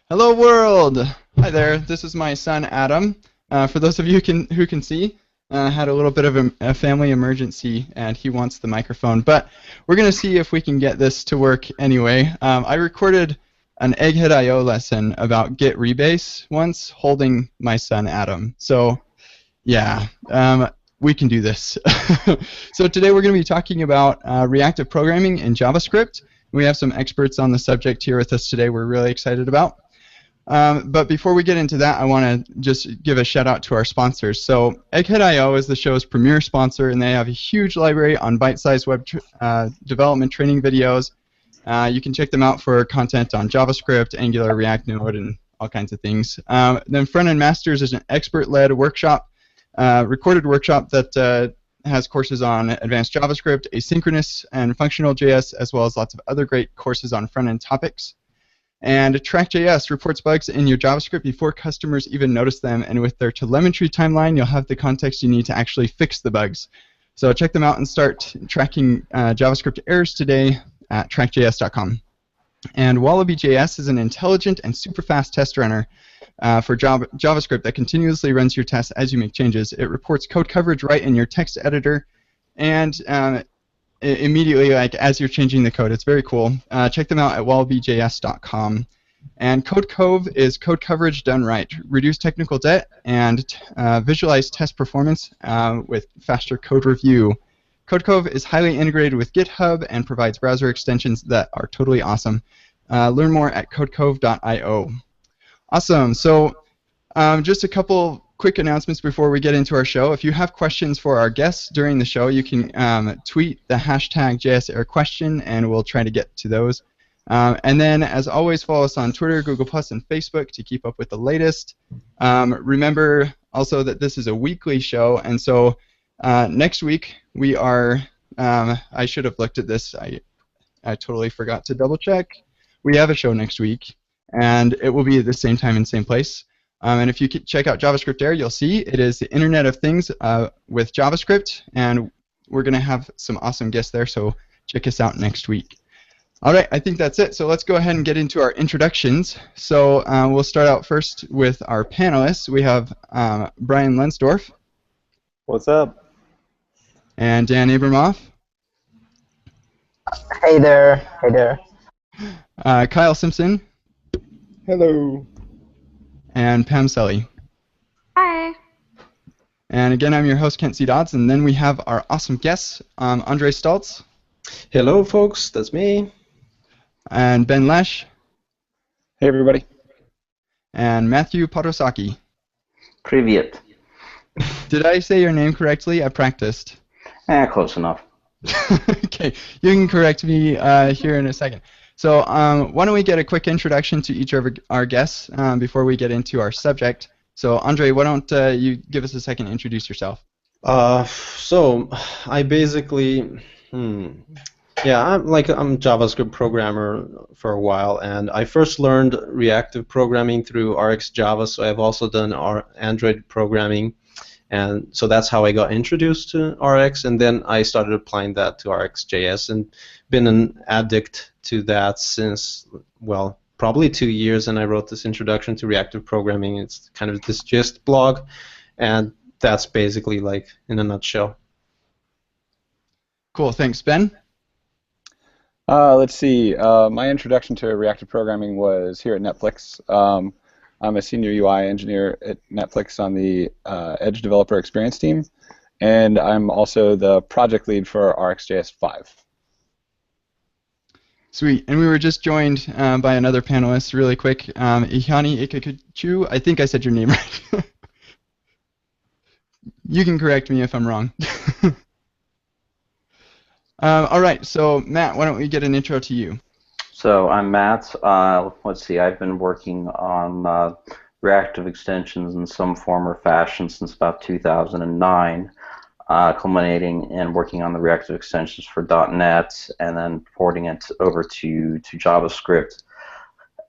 Hello world! Hi there, this is my son Adam. For those of you who can see, had a little bit of a family emergency and he wants the microphone, but we're going to see if we can get this to work anyway. I recorded an Egghead IO lesson about Git rebase once holding my son Adam. So yeah, we can do this. So today we're going to be talking about reactive programming in JavaScript. We have some experts on the subject here with us today we're really excited about. But before we get into that, I want to just give a shout out to our sponsors. So Egghead.io is the show's premier sponsor, and they have a huge library on bite-sized web development training videos. You can check them out for content on JavaScript, Angular, React Node, and all kinds of things. Then Front-End Masters is an expert-led workshop, recorded workshop that has courses on advanced JavaScript, asynchronous and functional JS, as well as lots of other great courses on front-end topics. And Track.js reports bugs in your JavaScript before customers even notice them, and with their telemetry timeline, you'll have the context you need to actually fix the bugs. So check them out and start tracking JavaScript errors today at trackjs.com. And Wallaby.js is an intelligent and super fast test runner for JavaScript that continuously runs your tests as you make changes. It reports code coverage right in your text editor, and immediately, like as you're changing the code. It's very cool. Check them out at wallabyjs.com. And Code Cove is code coverage done right. Reduce technical debt and visualize test performance with faster code review. Code Cove is highly integrated with GitHub and provides browser extensions that are totally awesome. Learn more at codecove.io. Awesome. So just a couple quick announcements before we get into our show. If you have questions for our guests during the show, you can tweet the hashtag JSAirQuestion, and we'll try to get to those. And then, as always, follow us on Twitter, Google+, and Facebook to keep up with the latest. Remember also that this is a weekly show, and so next week we are, I should have looked at this. I totally forgot to double check. We have a show next week, and it will be at the same time and same place. And if you check out JavaScript Air, you'll see it is the Internet of Things with JavaScript, and we're going to have some awesome guests there, so check us out next week. All right, I think that's it. So let's go ahead and get into our introductions. So we'll start out first with our panelists. We have Brian Lensdorf. What's up? And Dan Abramoff. Hey there. Hey there. Kyle Simpson. Hello. And Pam Sully. Hi. And again, I'm your host, Kent C. Dodds, and then we have our awesome guests, Andre Stoltz. Hello, folks. That's me. And Ben Lesh. Hey, everybody. And Matthew Potosaki. Privyet. Did I say your name correctly? I practiced. Close enough. Okay, you can correct me here in a second. So why don't we get a quick introduction to each of our guests before we get into our subject. So Andre, why don't you give us a second to introduce yourself? So I basically, yeah, I'm a JavaScript programmer for a while, and I first learned reactive programming through RxJava, so I've also done Android programming, and so that's how I got introduced to Rx, and then I started applying that to RxJS, and been an addict to that since, well, probably 2 years, and I wrote this introduction to reactive programming. It's kind of this gist blog, and that's basically like in a nutshell. Cool, thanks. Ben? Let's see. My introduction to reactive programming was here at Netflix. I'm a senior UI engineer at Netflix on the Edge Developer Experience team, and I'm also the project lead for RxJS 5. Sweet, and we were just joined by another panelist really quick, Ihani Ikakuchu. I think I said your name right. You can correct me if I'm wrong. All right, so Matt, why don't we get an intro to you? So I'm Matt. Let's see, I've been working on reactive extensions in some form or fashion since about 2009, culminating in working on the reactive extensions for .NET and then porting it over to JavaScript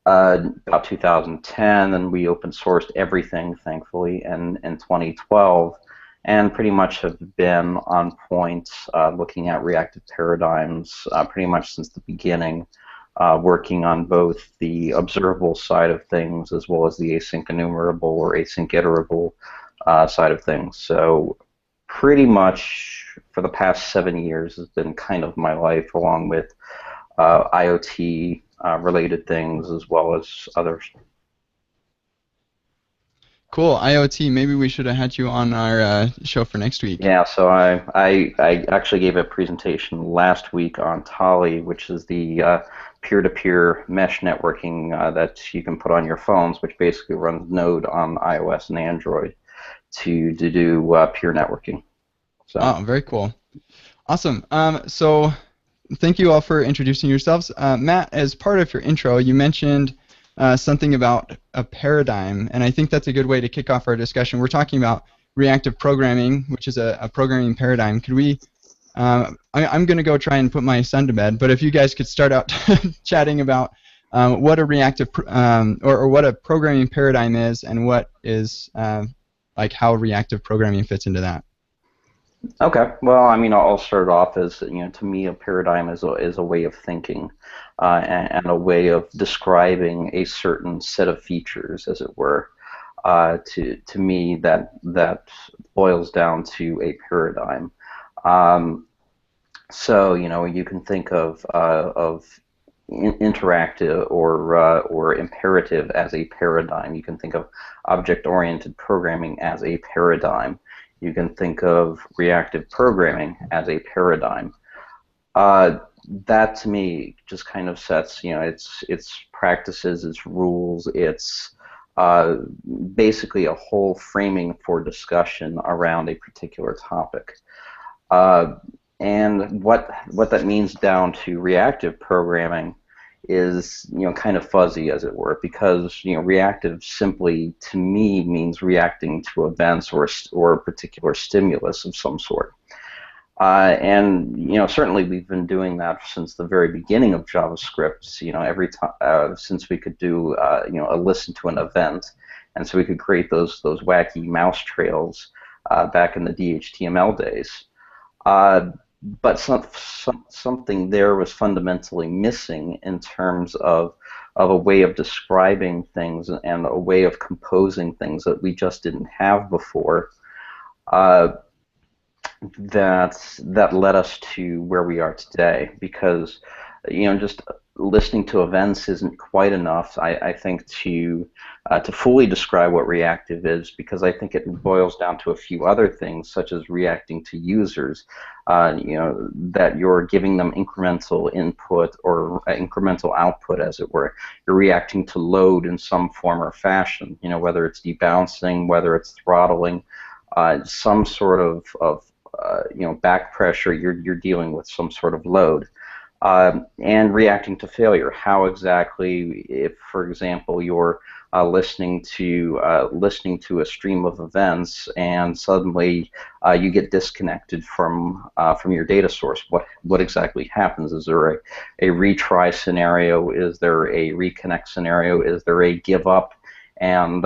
about 2010. And we open sourced everything, thankfully, in 2012. And pretty much have been on point looking at reactive paradigms pretty much since the beginning. working on both the observable side of things as well as the async enumerable or async iterable side of things. So pretty much for the past 7 years has been kind of my life, along with IoT related things as well as others. Cool. IoT. Maybe we should have had you on our show for next week. Yeah, so I actually gave a presentation last week on Tali, which is the peer-to-peer mesh networking that you can put on your phones, which basically runs Node on iOS and Android to do peer networking. So. Oh, very cool. Awesome. So thank you all for introducing yourselves. Matt, as part of your intro, you mentioned something about a paradigm, and I think that's a good way to kick off our discussion. We're talking about reactive programming, which is a programming paradigm. Could we? I'm going to go try and put my son to bed, but if you guys could start out chatting about what a reactive or what a programming paradigm is, and what is like how reactive programming fits into that. Okay. Well, I mean, I'll start off as, to me, a paradigm is a way of thinking and a way of describing a certain set of features, as it were. To me, that boils down to a paradigm. So, you can think of interactive or imperative as a paradigm. You can think of object-oriented programming as a paradigm. You can think of reactive programming as a paradigm. That to me just kind of sets, its practices, its rules, its basically a whole framing for discussion around a particular topic. And what that means down to reactive programming is kind of fuzzy, as it were, because reactive simply to me means reacting to events or a particular stimulus of some sort. And certainly we've been doing that since the very beginning of JavaScript. Every time since we could do a listen to an event, and so we could create those wacky mouse trails back in the DHTML days. But something there was fundamentally missing in terms of a way of describing things and a way of composing things that we just didn't have before. That led us to where we are today, because just listening to events isn't quite enough, I think, to fully describe what reactive is, because I think it boils down to a few other things, such as reacting to users, that you're giving them incremental input or incremental output, as it were. You're reacting to load in some form or fashion, whether it's debouncing, whether it's throttling, some sort of back pressure. You're dealing with some sort of load. And reacting to failure. How exactly, if, for example, you're listening to a stream of events and suddenly you get disconnected from your data source, what exactly happens? Is there a retry scenario? Is there a reconnect scenario? Is there a give up? And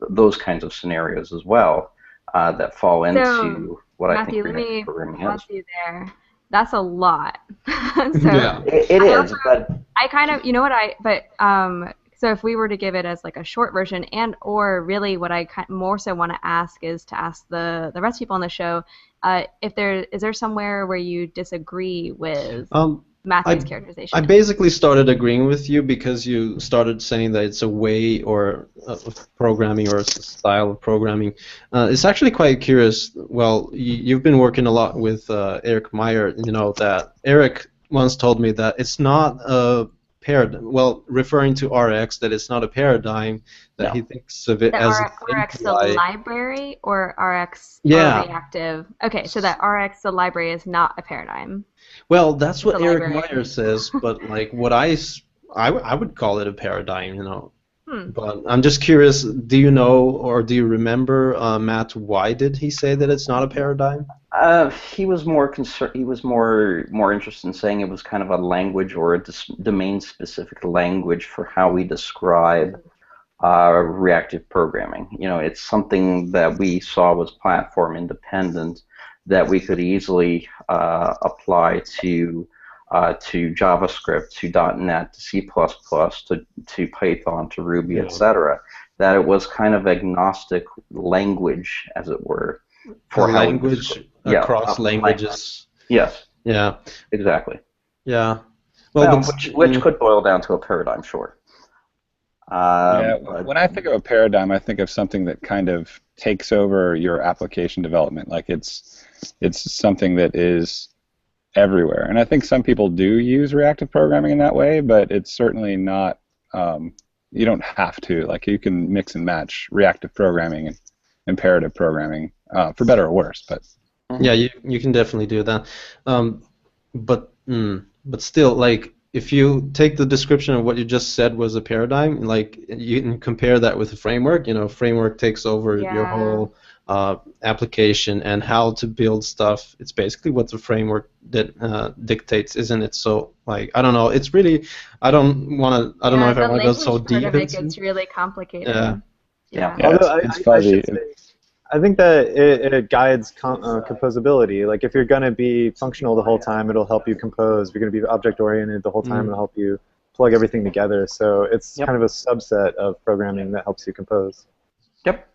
those kinds of scenarios as well that fall into what Matthew, I think reactive programming is. Matthew, there. That's a lot. So Yeah. It is, but I kind of, so if we were to give it as like a short version, or really what I more so want to ask is to ask the rest of people on the show, is there somewhere where you disagree with Matthew's characterization? I basically started agreeing with you because you started saying that it's a way or of programming or a style of programming. It's actually quite curious. Well, you've been working a lot with Eric Meyer. That Eric once told me that it's not a paradigm. Well, referring to RX, that it's not a paradigm. That he thinks of it as RX the library or RX reactive. Okay, so that RX the library is not a paradigm. Well, that's what Eric Meyer says, but like what I would call it a paradigm, But I'm just curious, do you know or do you remember, Matt, why did he say that it's not a paradigm? He was more more interested in saying it was kind of a language or a domain-specific language for how we describe reactive programming. It's something that we saw was platform independent, that we could easily apply to to JavaScript, to .NET, to C++, to Python, to Ruby, etc. That it was kind of agnostic language, as it were, for a how language across languages. Yes. Yeah. Exactly. Yeah. Well, which could boil down to a paradigm, sure. When I think of a paradigm, I think of something that kind of takes over your application development. Like it's something that is everywhere. And I think some people do use reactive programming in that way, but it's certainly not, you don't have to. Like you can mix and match reactive programming and imperative programming, for better or worse. But yeah, you can definitely do that. But still, like, if you take the description of what you just said was a paradigm, like you can compare that with a framework. Framework takes over your whole application and how to build stuff. It's basically what the framework dictates, isn't it? So, like, I don't know. It's really, I don't know if I want to go so deep into it. It's really complicated. Yeah. Although it's fuzzy. I think that it guides composability. Like if you're going to be functional the whole time, it'll help you compose. If you're going to be object-oriented the whole time, it'll help you plug everything together. So it's kind of a subset of programming that helps you compose. Yep.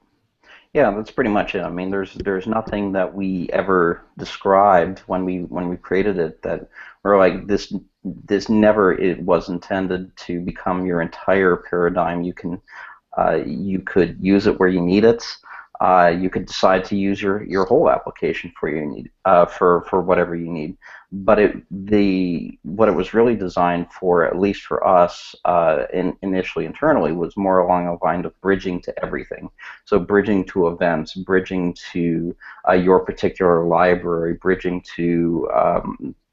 Yeah, that's pretty much it. I mean, there's nothing that we ever described when we created it that we're like this never it was intended to become your entire paradigm. You could use it where you need it. You could decide to use your whole application for whatever you need. But what it was really designed for, at least for us, initially internally, was more along the line of bridging to everything. So bridging to events, bridging to your particular library, bridging to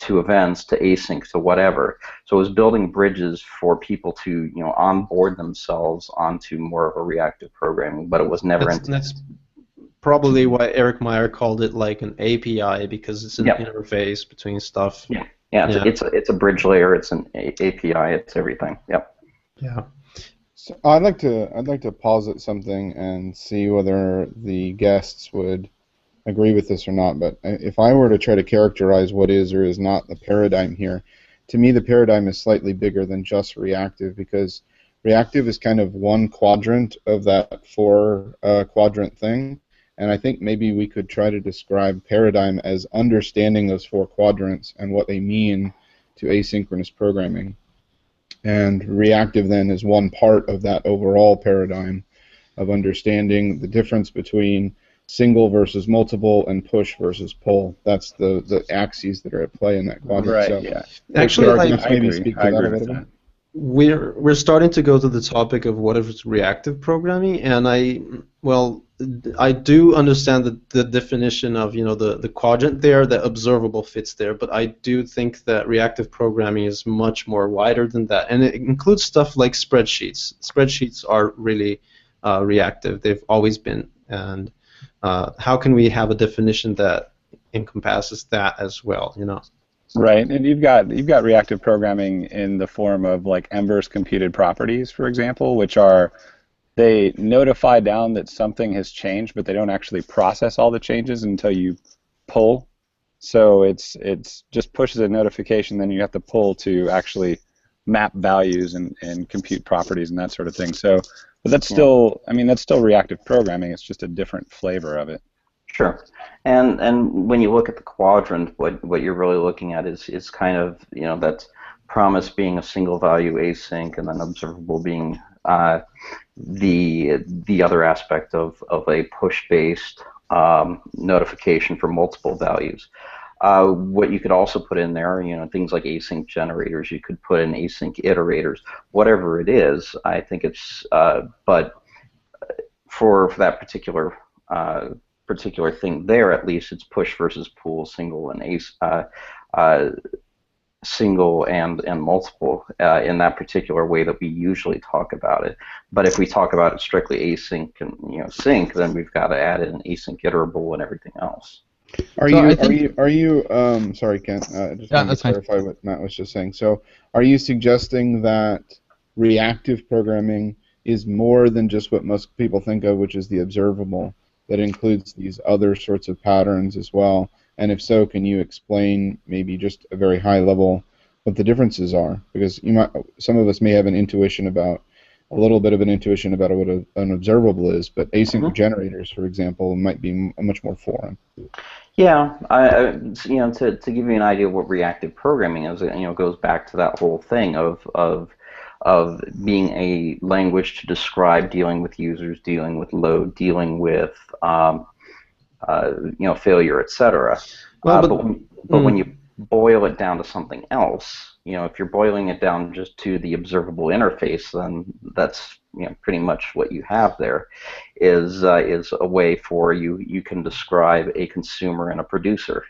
events, to async, to whatever. So it was building bridges for people to onboard themselves onto more of a reactive programming, but it was never That's probably why Eric Meyer called it like an API, because it's an interface between stuff. It's a bridge layer. It's an API. It's everything. Yep. Yeah. So I'd like to posit something and see whether the guests would agree with this or not. But if I were to try to characterize what is or is not the paradigm here, to me the paradigm is slightly bigger than just reactive, because reactive is kind of one quadrant of that four quadrant thing. And I think maybe we could try to describe paradigm as understanding those four quadrants and what they mean to asynchronous programming. And reactive then is one part of that overall paradigm of understanding the difference between single versus multiple and push versus pull. That's the axes that are at play in that quadrant. Right. So Yeah. Actually, I agree with that. We're starting to go to the topic of what is reactive programming, and I do understand the definition of the quadrant there, the observable fits there, but I do think that reactive programming is much more wider than that, and it includes stuff like spreadsheets. Spreadsheets are really reactive. They've always been, and how can we have a definition that encompasses that as well? Right, and you've got reactive programming in the form of like Ember's computed properties, for example, which are they notify down that something has changed, but they don't actually process all the changes until you pull. So it's just pushes a notification, then you have to pull to actually map values and compute properties and that sort of thing. So, but that's still, that's still reactive programming. It's just a different flavor of it. Sure, and when you look at the quadrant, what you're really looking at is kind of that promise being a single value async, and then observable being the other aspect of a push-based notification for multiple values. What you could also put in there, things like async generators. You could put in async iterators, whatever it is. I think it's, but for that particular thing there, at least it's push versus pull, single and multiple in that particular way that we usually talk about it. But if we talk about it strictly async and sync, then we've got to add in async iterable and everything else. Are you sorry, Kent, just wanted to clarify what Matt was just saying. So are you suggesting that reactive programming is more than just what most people think of, which is the observable, that includes these other sorts of patterns as well? And if so, can you explain maybe just a very high level what the differences are, because some of us may have a little bit of an intuition about what an observable is, but async generators, for example, might be much more foreign. Yeah, to give you an idea of what reactive programming is, goes back to that whole thing of being a language to describe dealing with users, dealing with load, dealing with failure, etc. But when you boil it down to something else, if you're boiling it down just to the observable interface, then that's pretty much what you have there is a way for you can describe a consumer and a producer.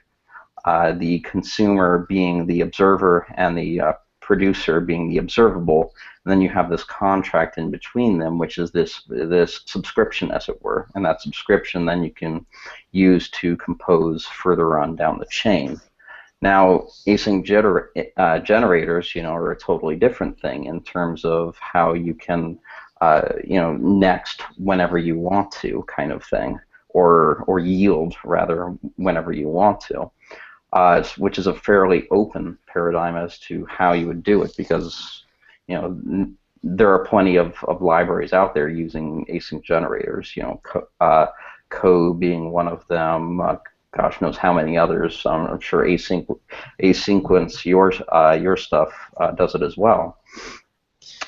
The consumer being the observer and the producer being the observable, and then you have this contract in between them, which is this subscription, as it were, and that subscription then you can use to compose further on down the chain. Now, async generators, are a totally different thing in terms of how you can, next whenever you want to, kind of thing, or yield rather whenever you want to. Which is a fairly open paradigm as to how you would do it, because there are plenty of libraries out there using async generators. Co being one of them. Gosh knows how many others. I'm sure Asequence, your stuff does it as well.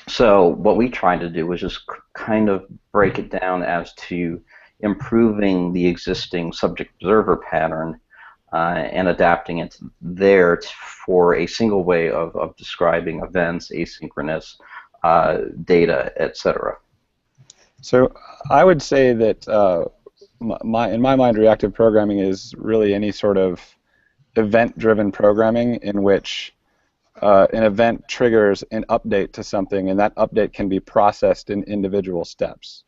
So what we tried to do was just kind of break it down as to improving the existing subject-observer pattern and adapting it there for a single way of describing events, asynchronous data, etc. So I would say that in my mind, reactive programming is really any sort of event-driven programming in which an event triggers an update to something, and that update can be processed in individual steps.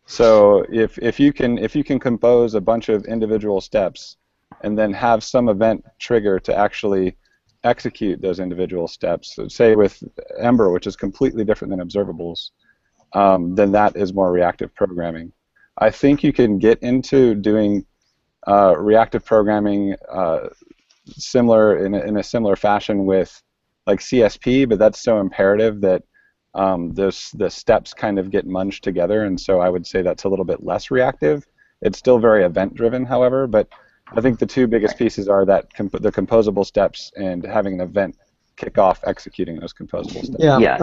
So if you can compose a bunch of individual steps and then have some event trigger to actually execute those individual steps, so say with Ember, which is completely different than observables, then that is more reactive programming. I think you can get into doing reactive programming similar in a similar fashion with like CSP, but that's so imperative that the steps kind of get munged together, and so I would say that's a little bit less reactive. It's still very event-driven, however, but I think the two biggest pieces are that the composable steps and having an event kick off executing those composable steps. Yeah,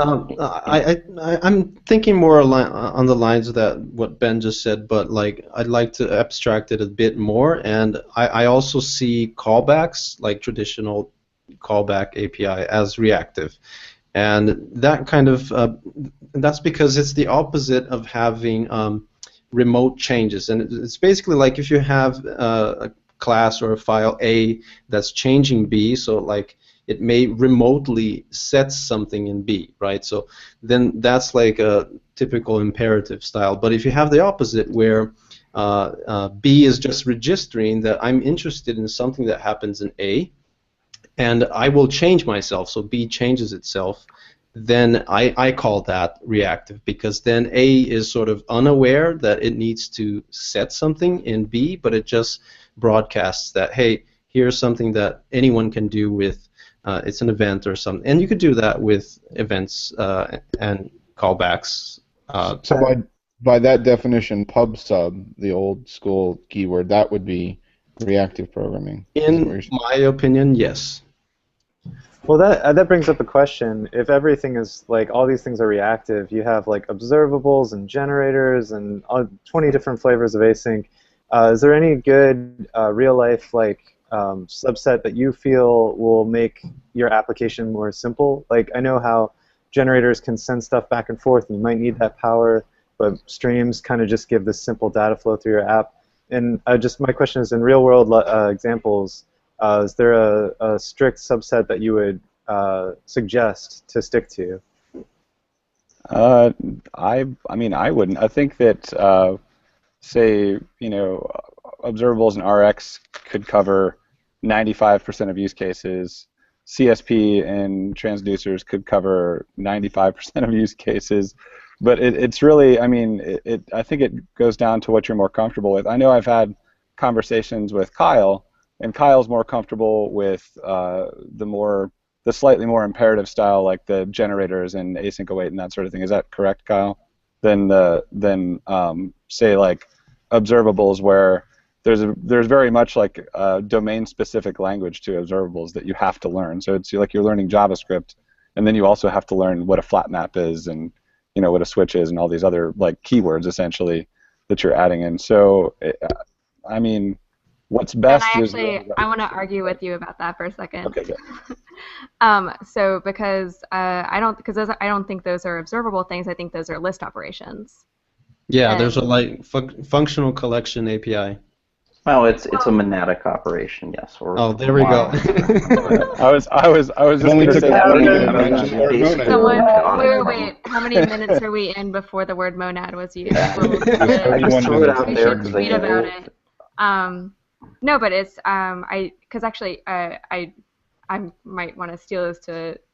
I'm thinking more on the lines of that what Ben just said, but like I'd like to abstract it a bit more, and I also see callbacks, like traditional callback API, as reactive, and that kind of that's because it's the opposite of having remote changes, and it's basically like if you have a class or a file A that's changing B, so like it may remotely set something in B, right? So then that's like a typical imperative style. But if you have the opposite, where B is just registering that I'm interested in something that happens in A, and I will change myself, so B changes itself, then I call that reactive, because then A is sort of unaware that it needs to set something in B, but it just broadcasts that, hey, here's something that anyone can do with it's an event or something, and you could do that with events and callbacks. So by that definition, pub sub, the old school keyword, that would be reactive programming. In my opinion, yes. Well, that brings up a question. If everything is like all these things are reactive, you have like observables and generators and 20 different flavors of async. Is there any good real life like subset that you feel will make your application more simple? Like I know how generators can send stuff back and forth, and you might need that power, but streams kind of just give this simple data flow through your app. And my question is, in real world examples, is there a strict subset that you would suggest to stick to? I mean, I wouldn't. I think that say, observables and RX could cover 95% of use cases. CSP and transducers could cover 95% of use cases. But it's really, I mean, I think it goes down to what you're more comfortable with. I know I've had conversations with Kyle, and Kyle's more comfortable with the more the slightly more imperative style, like the generators and async await and that sort of thing. Is that correct, Kyle? Than say like observables, where there's very much like a domain-specific language to observables that you have to learn. So it's like you're learning JavaScript, and then you also have to learn what a flat map is, and what a switch is, and all these other like keywords essentially that you're adding in. So I mean, what's best is. I want to argue with you about that for a second. Okay, good. So because I don't think those are observable things. I think those are list operations. Yeah, And there's a like functional collection API. Well, it's a monadic operation, yes. Or Oh, there we go. I was just only going to took say a that. minute I to don't mention know. the word monad. Someone, wait. How many minutes are we in before the word monad was used? Yeah. We'll I just threw it out we there should because tweet about it. No, but it's because actually I might want to steal this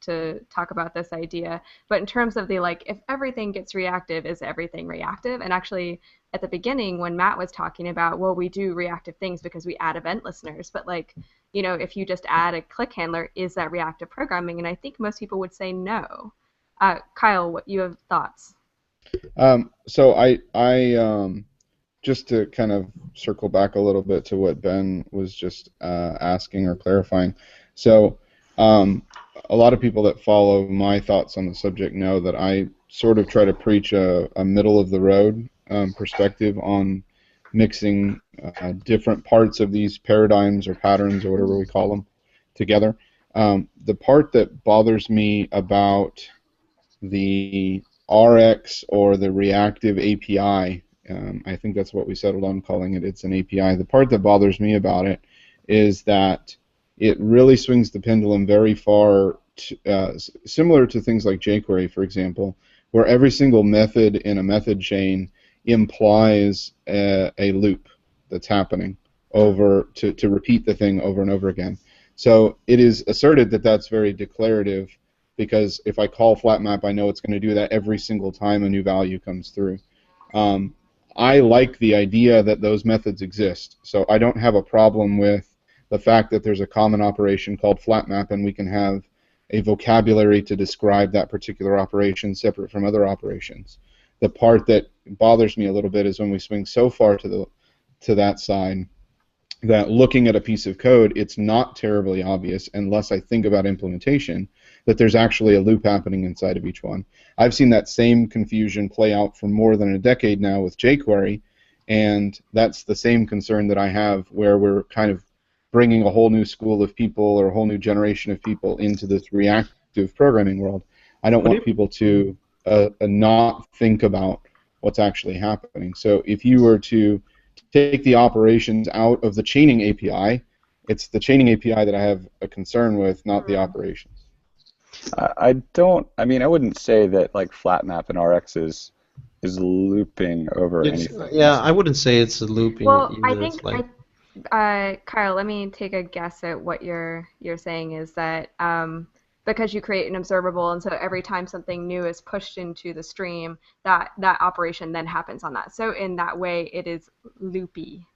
to talk about this idea. But in terms of the like, if everything gets reactive, is everything reactive? And actually, at the beginning when Matt was talking about, well, we do reactive things because we add event listeners, but like, if you just add a click handler, is that reactive programming? And I think most people would say no. Kyle, what you have thoughts? So I just to kind of circle back a little bit to what Ben was just asking or clarifying. So a lot of people that follow my thoughts on the subject know that I sort of try to preach a middle of the road perspective on mixing different parts of these paradigms or patterns or whatever we call them together. The part that bothers me about the RX or the reactive API, I think that's what we settled on calling it, it's an API. The part that bothers me about it is that it really swings the pendulum very far, similar to things like jQuery, for example, where every single method in a method chain implies a loop that's happening over to repeat the thing over and over again. So it is asserted that that's very declarative, because if I call flat map, I know it's going to do that every single time a new value comes through. I like the idea that those methods exist, so I don't have a problem with the fact that there's a common operation called flat map, and we can have a vocabulary to describe that particular operation separate from other operations. The part that bothers me a little bit is when we swing so far to that side that looking at a piece of code, it's not terribly obvious unless I think about implementation that there's actually a loop happening inside of each one. I've seen that same confusion play out for more than a decade now with jQuery, and that's the same concern that I have, where we're kind of bringing a whole new school of people or a whole new generation of people into this reactive programming world. I don't want people to not think about what's actually happening. So if you were to take the operations out of the chaining API, it's the chaining API that I have a concern with, not the operations. I wouldn't say that like flat map and RX is looping over anything. Yeah, I wouldn't say it's a looping. Well, either. I think Kyle, let me take a guess at what you're saying is that because you create an observable, and so every time something new is pushed into the stream, that operation then happens on that. So in that way, it is loopy.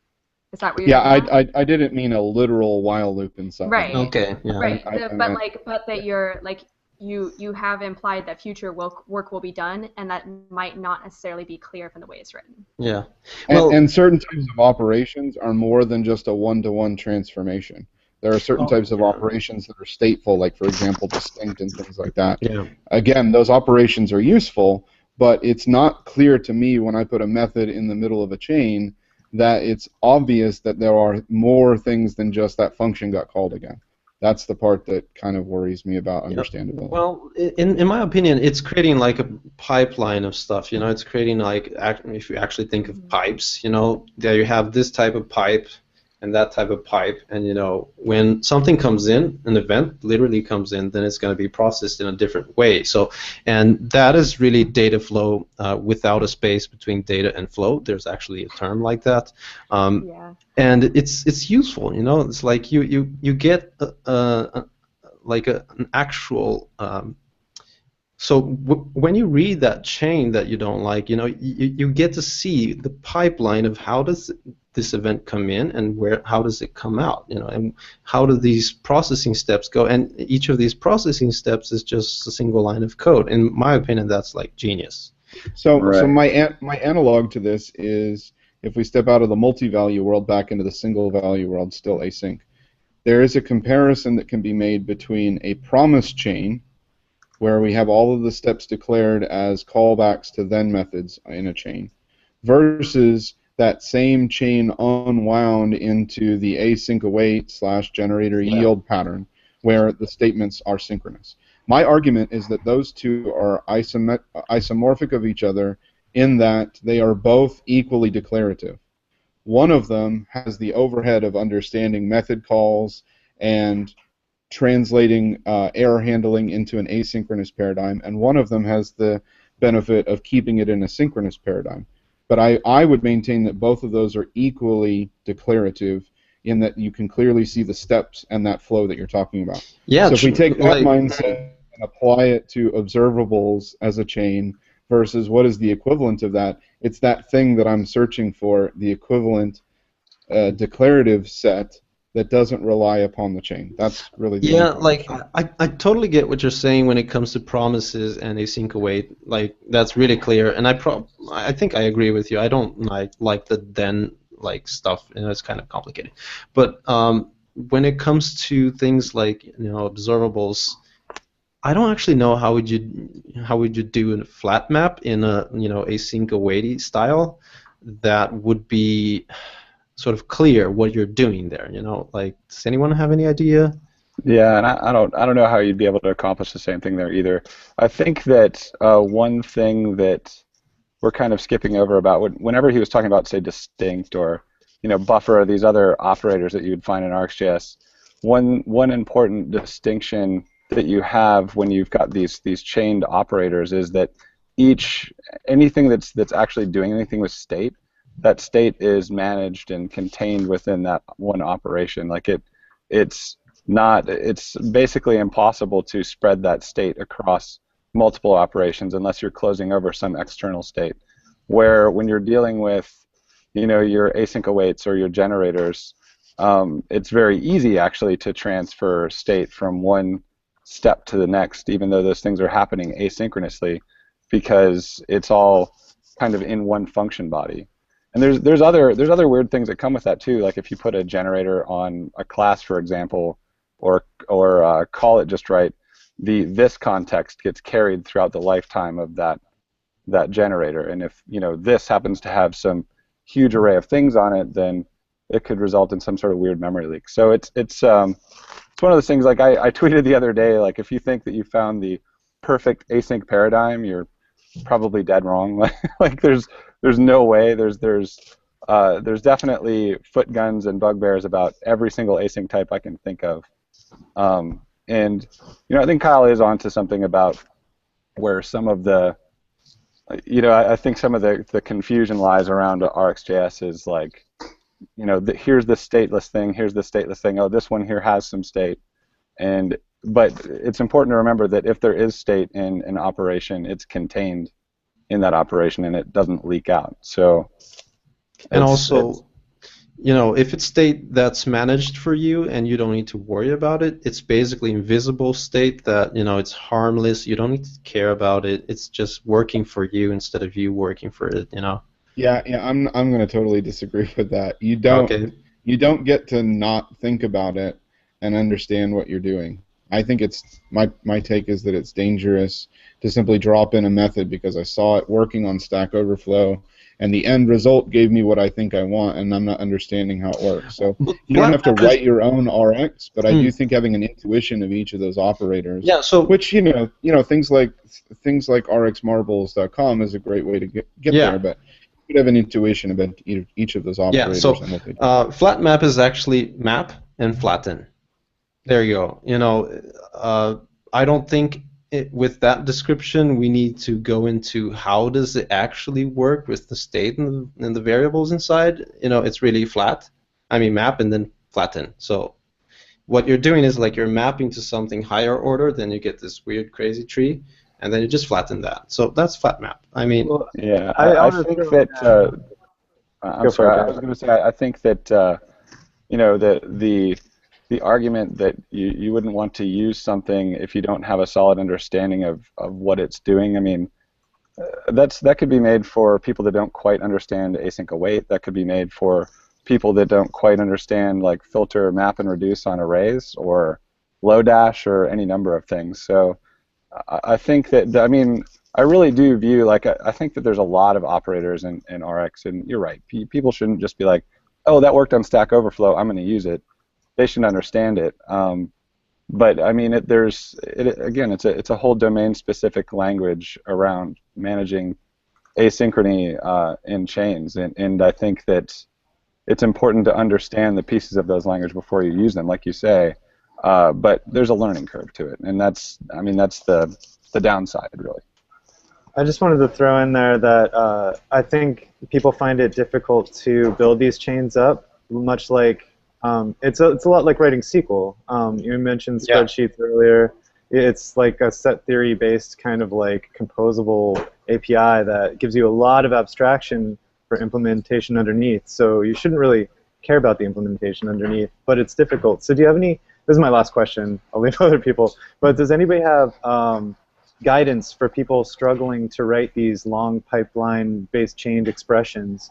Is that what you're saying? Yeah, I didn't mean a literal while loop inside. Right. Okay. Yeah. Right. But that you're like you have implied that future work will be done, and that might not necessarily be clear from the way it's written. Yeah. Well, and certain types of operations are more than just a one-to-one transformation. There are certain types of operations that are stateful, like, for example, distinct and things like that. Yeah. Again, those operations are useful, but it's not clear to me when I put a method in the middle of a chain that it's obvious that there are more things than just that function got called again. That's the part that kind of worries me about understandability. Well, in my opinion, it's creating like a pipeline of stuff. It's creating like, if you actually think of pipes, there you have this type of pipe and that type of pipe, and when something comes in, an event literally comes in, then it's going to be processed in a different way. So, and that is really data flow without a space between data and flow. There's actually a term like that. And it's useful, It's like you get an actual So when you read that chain that you don't like, you get to see the pipeline of how does this event come in and how does it come out, and how do these processing steps go, and each of these processing steps is just a single line of code. In my opinion, that's like genius. So Right. my analog to this is if we step out of the multi-value world back into the single value world, still async. There is a comparison that can be made between a promise chain, where we have all of the steps declared as callbacks to then methods in a chain, versus that same chain unwound into the async await / generator yield pattern, where the statements are synchronous. My argument is that those two are isomorphic of each other in that they are both equally declarative. One of them has the overhead of understanding method calls and translating error handling into an asynchronous paradigm, and one of them has the benefit of keeping it in a synchronous paradigm. But I would maintain that both of those are equally declarative in that you can clearly see the steps and that flow that you're talking about. Yeah. So if we take that mindset and apply it to observables as a chain versus what is the equivalent of that, it's that thing that I'm searching for, the equivalent declarative set that doesn't rely upon the chain. That's really the I totally get what you're saying when it comes to promises and async await. Like, that's really clear, and I think I agree with you. I don't like the then stuff. It's kind of complicated. But when it comes to things like observables, I don't actually know how would you do a flat map in a async await style that would be sort of clear what you're doing there. Does anyone have any idea? Yeah, and I don't know how you'd be able to accomplish the same thing there either. I think that one thing that we're kind of skipping over about whenever he was talking about, say, distinct or buffer or these other operators that you would find in RxJS, one important distinction that you have when you've got these chained operators is that anything that's actually doing anything with state, that state is managed and contained within that one operation. It's basically impossible to spread that state across multiple operations unless you're closing over some external state. Where when you're dealing with your async awaits or your generators, it's very easy actually to transfer state from one step to the next, even though those things are happening asynchronously, because it's all kind of in one function body. And there's other weird things that come with that too. Like if you put a generator on a class, for example, or call it just right, this context gets carried throughout the lifetime of that generator. And if this happens to have some huge array of things on it, then it could result in some sort of weird memory leak. So it's one of those things. Like I tweeted the other day, like if you think that you found the perfect async paradigm, you're probably dead wrong. Like there's no way. There's definitely foot guns and bugbears about every single async type I can think of. And I think Kyle is onto something about where some of the I think some of the confusion lies around RxJS is like, here's the stateless thing, here's the stateless thing. Oh, this one here has some state, but it's important to remember that if there is state in an operation, it's contained in that operation and it doesn't leak out. So, and also, if it's state that's managed for you and you don't need to worry about it, it's basically invisible state that it's harmless. You don't need to care about it. It's just working for you instead of you working for it. Yeah, I'm going to totally disagree with that. You don't get to not think about it and understand what you're doing. I think my take is that it's dangerous to simply drop in a method because I saw it working on Stack Overflow and the end result gave me what I think I want, and I'm not understanding how it works. So you don't have to write your own Rx, but I do think having an intuition of each of those operators, which things like rxmarbles.com is a great way to get there, but you could have an intuition about each of those operators. Yeah. So flat map is actually map and flatten. There you go. I don't think with that description we need to go into how does it actually work with the state and the variables inside. It's really flat. Map and then flatten. So what you're doing is like you're mapping to something higher order, then you get this weird crazy tree, and then you just flatten that. So that's flat map. I mean, Well, Yeah, I I want to think throw in, that I'm go for sorry. it, I was going to say I think that you know the argument that you wouldn't want to use something if you don't have a solid understanding of what it's doing. I mean, that could be made for people that don't quite understand async await. That could be made for people that don't quite understand like filter, map, and reduce on arrays, or Lodash, or any number of things. So I think that, I mean, I really do view, like, I think that there's a lot of operators in RX, and you're right. People shouldn't just be like, oh, that worked on Stack Overflow, I'm going to use it. They should understand it. But I mean, again, it's a whole domain-specific language around managing asynchrony in chains, and I think that it's important to understand the pieces of those languages before you use them, like you say. But there's a learning curve to it, and that's the downside, really. I just wanted to throw in there that I think people find it difficult to build these chains up, much like it's a lot like writing SQL. You mentioned spreadsheets earlier. It's like a set theory based kind of like composable API that gives you a lot of abstraction for implementation underneath. So you shouldn't really care about the implementation underneath, but it's difficult. So do you have any? This is my last question. I'll leave other people. But does anybody have guidance for people struggling to write these long pipeline-based chained expressions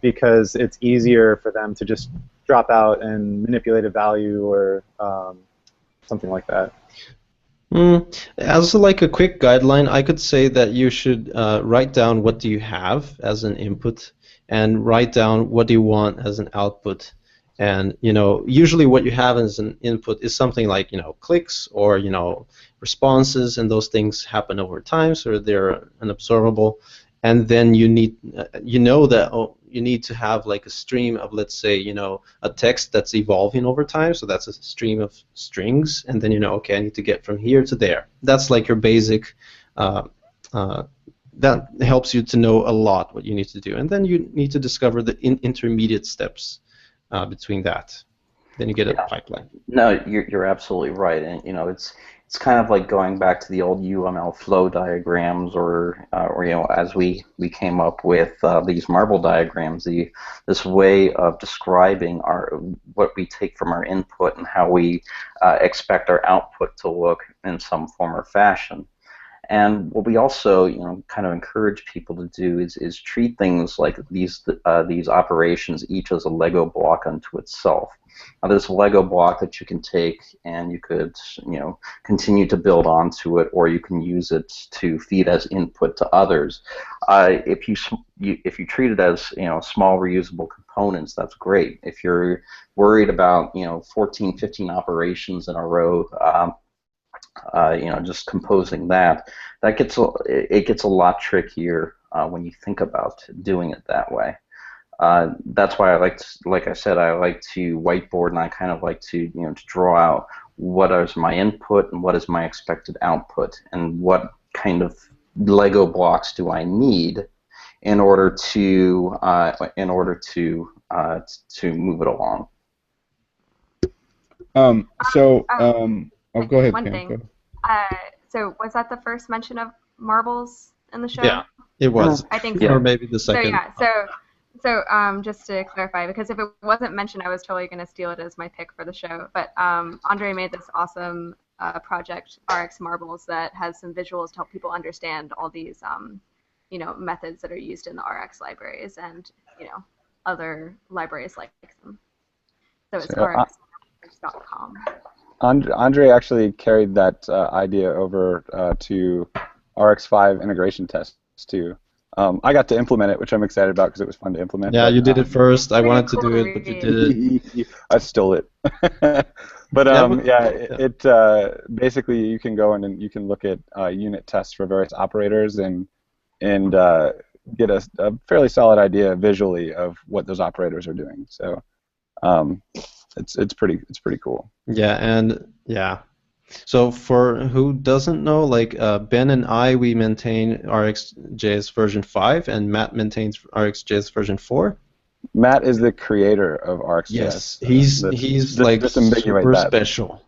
because it's easier for them to just drop out and manipulate a value or something like that? As like a quick guideline, I could say that you should write down what do you have as an input and write down what do you want as an output. And usually what you have as an input is something like clicks or responses, and those things happen over time, so they're unobservable. And then you need that you need to have like a stream of, let's say, a text that's evolving over time. So that's a stream of strings, and then okay, I need to get from here to there. That's like your basic. That helps you to know a lot what you need to do, and then you need to discover the intermediate steps between that. Then you get a pipeline. No, you're absolutely right, and it's kind of like going back to the old UML flow diagrams, or as we came up with these marble diagrams, this way of describing what we take from our input and how we expect our output to look in some form or fashion. And what we also, kind of encourage people to do is treat things like these operations each as a Lego block unto itself. Now, this Lego block that you can take and you could, continue to build onto it, or you can use it to feed as input to others. If you treat it as small reusable components, that's great. If you're worried about 14, 15 operations in a row, just composing it gets a lot trickier when you think about doing it that way. That's why like I said, I like to whiteboard, and I kind of like to to draw out what is my input and what is my expected output, and what kind of Lego blocks do I need in order to move it along. Oh, go ahead, One Pam. thing. Go ahead. So was that the first mention of marbles in the show? Yeah, it was. I think so. Or maybe the second. So just to clarify, because if it wasn't mentioned, I was totally going to steal it as my pick for the show. But Andre made this awesome project, RX Marbles, that has some visuals to help people understand all these methods that are used in the RX libraries and other libraries like them. So it's rx.com. Andre actually carried that idea over to RX5 integration tests too. I got to implement it, which I'm excited about because it was fun to implement. Yeah, but, you did it first. I wanted to do it, but you did it. I stole it. But it basically you can go in and you can look at unit tests for various operators and get a fairly solid idea visually of what those operators are doing. So. It's pretty cool. Yeah. So for who doesn't know, like Ben and I, we maintain RxJS version 5, and Matt maintains RxJS version 4. Matt is the creator of RxJS. Yes, he's like super special.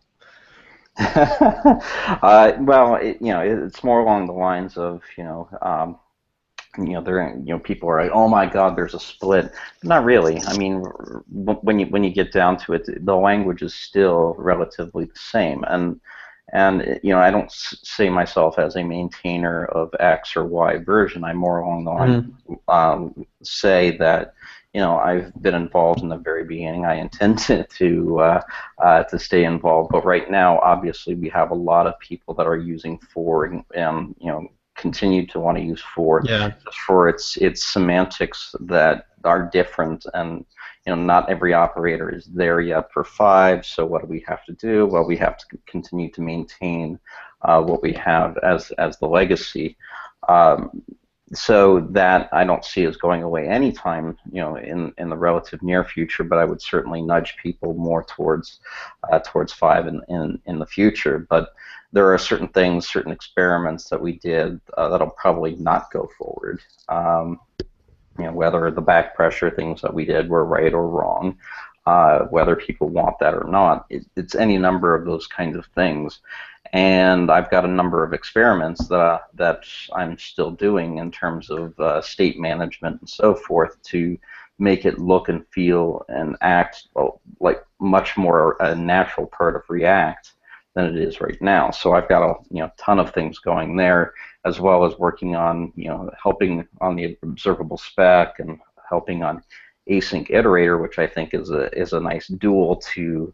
Well, it's more along the lines of, people are like, oh my God, there's a split. Not really. I mean, when you get down to it, the language is still relatively the same. And I don't say myself as a maintainer of X or Y version. I'm more along the line, say that, I've been involved in the very beginning. I intend to stay involved. But right now, obviously, we have a lot of people that are using 4 and continue to want to use 4 Yeah. just for its semantics that are different, and not every operator is there yet for 5. So what do we have to do? Well, we have to continue to maintain what we have as the legacy. So that I don't see as going away anytime, in the relative near future. But I would certainly nudge people more towards 5 in the future. But there are certain things, certain experiments that we did that'll probably not go forward. Whether the back pressure things that we did were right or wrong, whether people want that or not. It's any number of those kinds of things. And I've got a number of experiments that I'm still doing in terms of state management and so forth to make it look and feel and act like much more a natural part of React than it is right now. So I've got a ton of things going there, as well as working on helping on the observable spec and helping on async iterator, which I think is a nice dual to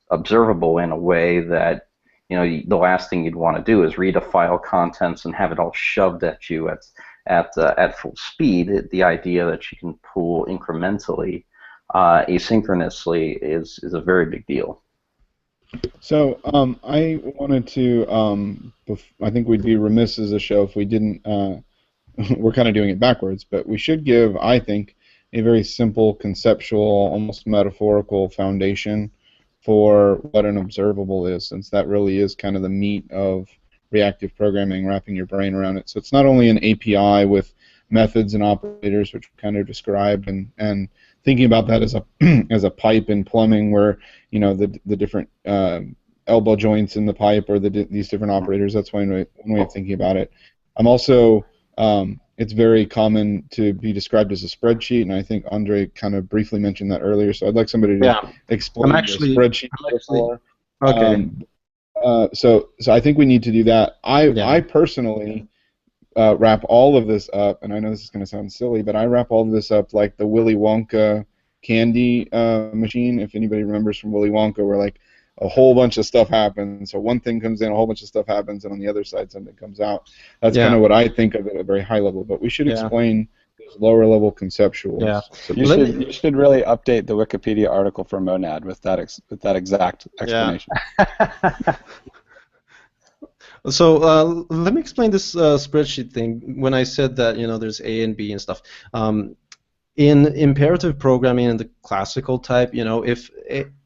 observable in a way that the last thing you'd want to do is read a file contents and have it all shoved at you at full speed. The idea that you can pull incrementally, asynchronously, is a very big deal. So I wanted to. I think we'd be remiss as a show if we didn't. We're kind of doing it backwards, but we should give, I think, a very simple, conceptual, almost metaphorical foundation for what an observable is, since that really is kind of the meat of reactive programming, wrapping your brain around it. So it's not only an API with methods and operators, which we kind of described, and thinking about that as a as a pipe in plumbing, where the different elbow joints in the pipe or these different operators. That's one way of thinking about it. I'm also it's very common to be described as a spreadsheet, and I think Andre kind of briefly mentioned that earlier. So I'd like somebody to explain the spreadsheet before. Okay. So I think we need to do that. I personally wrap all of this up, and I know this is going to sound silly, but I wrap all of this up like the Willy Wonka candy machine. If anybody remembers from Willy Wonka, where like a whole bunch of stuff happens. So one thing comes in, a whole bunch of stuff happens, and on the other side something comes out. That's kind of what I think of at a very high level. But we should explain those lower level conceptuals. Yeah. So You should really update the Wikipedia article for Monad with that exact explanation. So let me explain this spreadsheet thing. When I said that there's A and B and stuff, in imperative programming in the classical type, if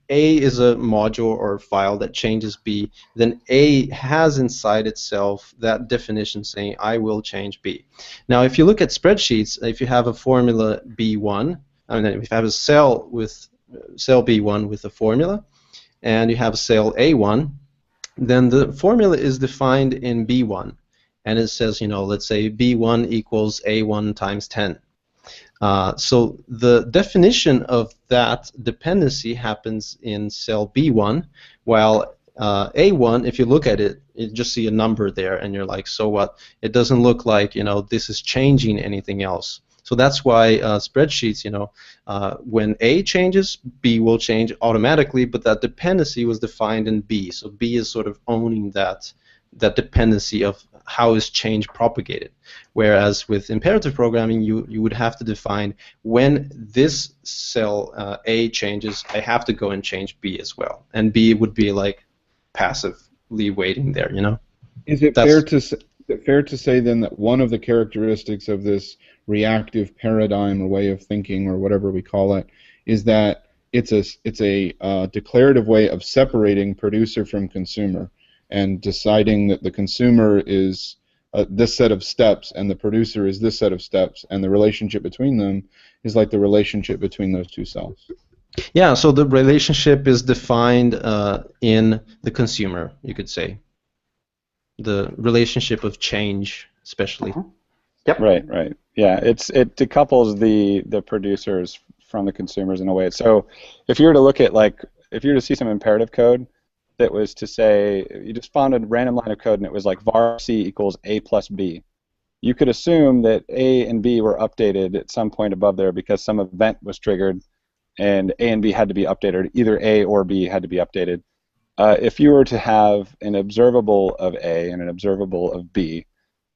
A is a module or file that changes B, then A has inside itself that definition saying I will change B. Now, if you look at spreadsheets, if you have a formula B1, if you have a cell B1 with a formula, and you have cell A1, then the formula is defined in B1, and it says, let's say B1 equals A1 times 10. So the definition of that dependency happens in cell B1, while A1, if you look at it, you just see a number there, and you're like, so what? It doesn't look like this is changing anything else. So that's why spreadsheets, when A changes, B will change automatically, but that dependency was defined in B. So B is sort of owning that dependency of how is change propagated. Whereas with imperative programming, you would have to define when this cell A changes, I have to go and change B as well. And B would be like passively waiting there, Is it fair to say then that one of the characteristics of this reactive paradigm or way of thinking or whatever we call it is that it's a declarative way of separating producer from consumer and deciding that the consumer is this set of steps and the producer is this set of steps, and the relationship between them is like the relationship between those two cells? Yeah, so the relationship is defined in the consumer, you could say. The relationship of change, especially. Yep. Right. Yeah, it decouples the producers from the consumers in a way. So if you were to look at if you were to see some imperative code that was to say you just found a random line of code and it was like var c equals a plus b, you could assume that a and b were updated at some point above there because some event was triggered and a and b had to be updated. Either a or b had to be updated. If you were to have an observable of a and an observable of b,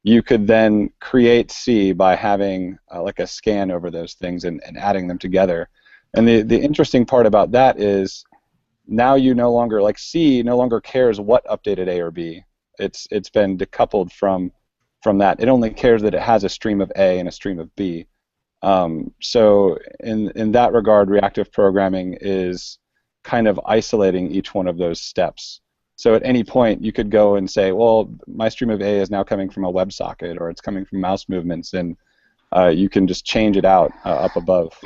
you could then create C by having like a scan over those things and adding them together. And the interesting part about that is now you no longer, like C no longer cares what updated A or B. It's been decoupled from that. It only cares that it has a stream of A and a stream of B. So in that regard, reactive programming is kind of isolating each one of those steps. So at any point, you could go and say, well, my stream of A is now coming from a WebSocket, or it's coming from mouse movements, and you can just change it out up above.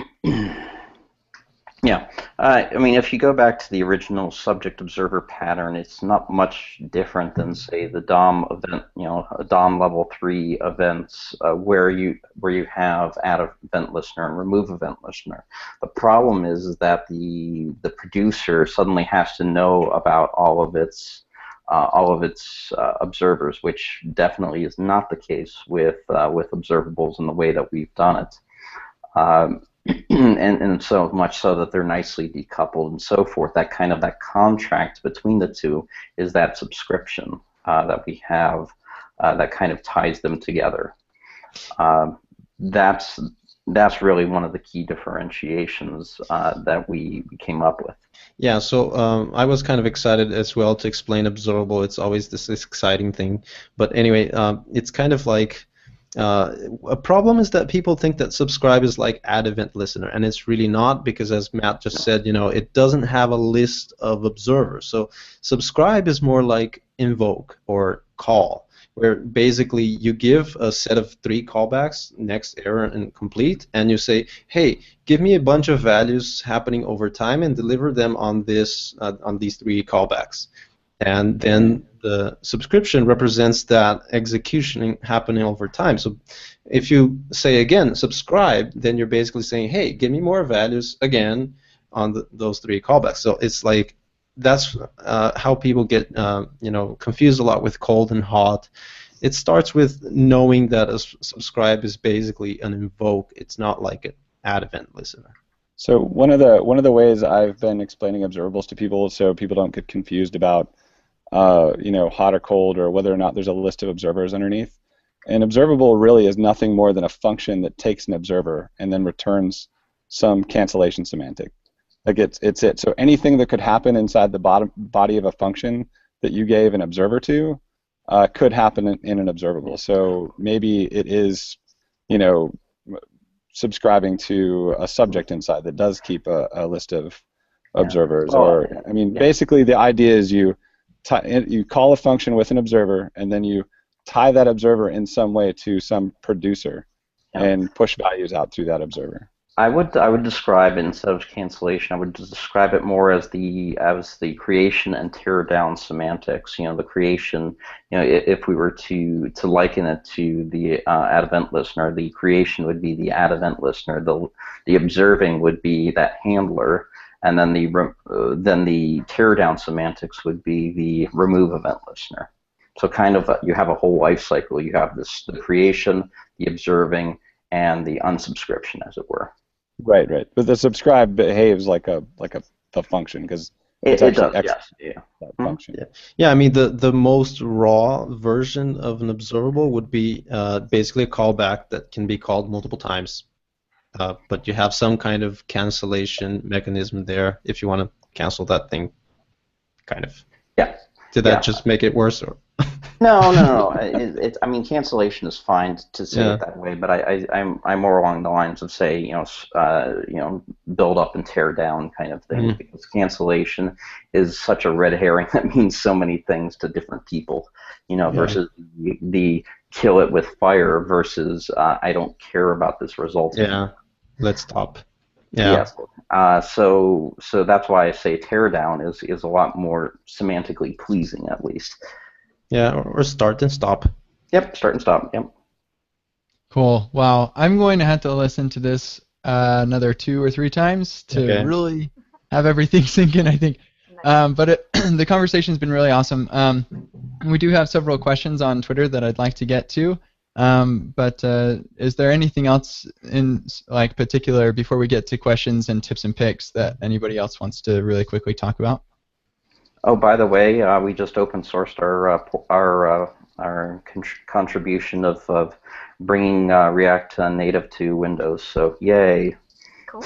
Yeah, I mean, if you go back to the original subject-observer pattern, it's not much different than, say, the DOM event, DOM level 3 events where you have add event listener and remove event listener. The problem is that the producer suddenly has to know about all of its observers, which definitely is not the case with observables in the way that we've done it. And so much so that they're nicely decoupled and so forth. That contract between the two is that subscription that we have that kind of ties them together. That's really one of the key differentiations that we came up with. Yeah, so I was kind of excited as well to explain observable. It's always this exciting thing. But anyway, it's kind of like a problem is that people think that subscribe is like add event listener, and it's really not, because as Matt just said, it doesn't have a list of observers. So subscribe is more like invoke or call, where basically you give a set of 3 callbacks, next, error, and complete, and you say, hey, give me a bunch of values happening over time and deliver them on these 3 callbacks. And then the subscription represents that execution happening over time. So if you say again subscribe, then you're basically saying, hey, give me more values again on those 3 callbacks. So it's like that's how people get confused a lot with cold and hot. It starts with knowing that a subscribe is basically an invoke. It's not like an add event listener. So one of the ways I've been explaining observables to people, so people don't get confused about hot or cold, or whether or not there's a list of observers underneath. An observable really is nothing more than a function that takes an observer and then returns some cancellation semantic. Like it's it. So anything that could happen inside the body of a function that you gave an observer to could happen in an observable. So maybe it is, subscribing to a subject inside that does keep a list of observers. Basically the idea is you call a function with an observer, and then you tie that observer in some way to some producer and push values out through that observer. I would describe, instead of cancellation, I would describe it more as the creation and tear down semantics. The creation, if we were to liken it to the add event listener, the creation would be the add event listener. The observing would be that handler, and then the tear down semantics would be the remove event listener. So kind of you have a whole life cycle. You have the creation, the observing, and the unsubscription, as it were. Right. But the subscribe behaves like the function, because it's actually that function. Yeah. I mean, the most raw version of an observable would be basically a callback that can be called multiple times, but you have some kind of cancellation mechanism there if you want to cancel that thing, kind of. Yeah. Did that just make it worse, or? No. I mean, cancellation is fine to say it that way, but I'm more along the lines of, say, build up and tear down kind of thing, because cancellation is such a red herring that means so many things to different people, versus the kill it with fire versus I don't care about this result. Yeah, let's stop. Yeah. Yes. So that's why I say teardown is a lot more semantically pleasing, at least. Yeah, or start and stop. Yep. Start and stop. Yep. Cool. Wow. I'm going to have to listen to this another 2 or 3 times to Okay. really have everything sink in, I think. But the conversation's been really awesome. We do have several questions on Twitter that I'd like to get to. But is there anything else in like particular before we get to questions and tips and picks that anybody else wants to really quickly talk about? Oh, by the way, we just open sourced our contribution of bringing React Native to Windows. So yay! Cool.